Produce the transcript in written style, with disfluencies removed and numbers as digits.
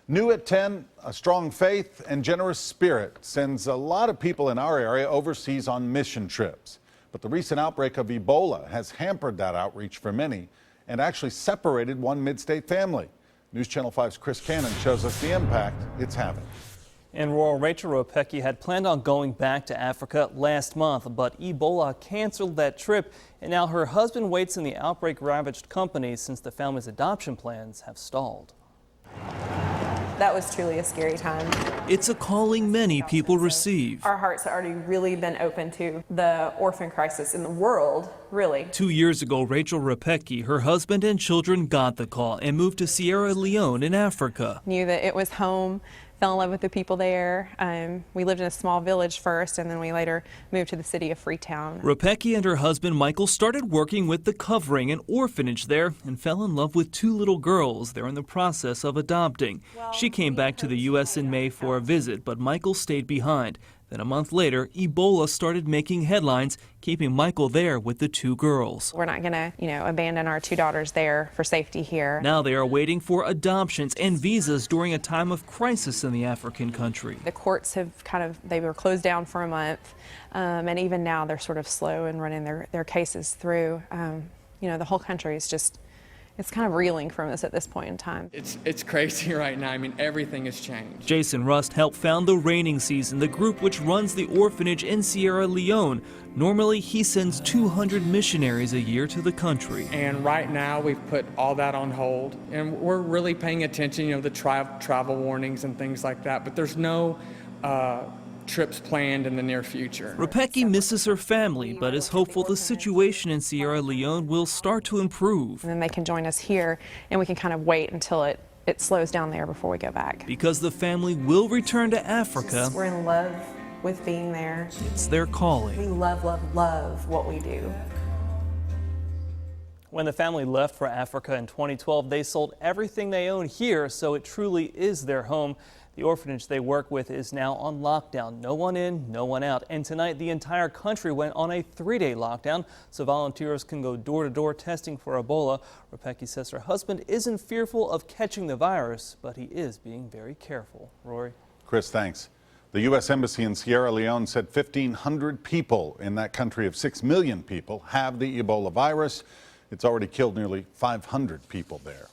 New at 10, a strong faith and generous spirit sends a lot of people in our area overseas on mission trips. But the recent outbreak of Ebola has hampered that outreach for many and actually separated one mid-state family. News Channel 5's Chris Cannon shows us the impact it's having. And rural Rachel Ropecki had planned on going back to Africa last month, but Ebola canceled that trip, and now her husband waits in the outbreak-ravaged company since the family's adoption plans have stalled. That was truly a scary time. It's a calling many people receive. Our hearts have already really been open to the orphan crisis in the world, really. 2 years ago, Rachel Ropecki, her husband and children got the call and moved to Sierra Leone in Africa. Knew that it was home, fell in love with the people there. We lived in a small village first, and then we later moved to the city of Freetown. Ropecki and her husband Michael started working with the Covering, an orphanage there, and fell in love with 2 little girls they're in the process of adopting. She came back to the U.S. in May for a visit, but Michael stayed behind. Then a month later, Ebola started making headlines, keeping Michael there with the 2 girls. We're not going to, abandon our 2 daughters there for safety here. Now they are waiting for adoptions and visas during a time of crisis in the African country. The courts have they were closed down for a month, and even now they're sort of slow in running their cases through. The whole country is just, it's kind of reeling from this at this point in time. It's crazy right now. I mean, everything has changed. Jason Rust helped found the Raining Season, the group which runs the orphanage in Sierra Leone. Normally, he sends 200 missionaries a year to the country. And right now, we've put all that on hold, and we're really paying attention, the travel warnings and things like that, but there's no trips planned in the near future. Ropecki misses her family, but is hopeful the situation in Sierra Leone will start to improve. And then they can join us here, and we can kind of wait until it slows down there before we go back. Because the family will return to Africa. We're in love with being there. It's their calling. We love, love, love what we do. When the family left for Africa in 2012, they sold everything they own here, so it truly is their home. The orphanage they work with is now on lockdown. No one in, no one out. And tonight, the entire country went on a 3-day lockdown so volunteers can go door-to-door testing for Ebola. Ropecki says her husband isn't fearful of catching the virus, but he is being very careful. Rory? Chris, thanks. The U.S. Embassy in Sierra Leone said 1,500 people in that country of 6 million people have the Ebola virus. It's already killed nearly 500 people there.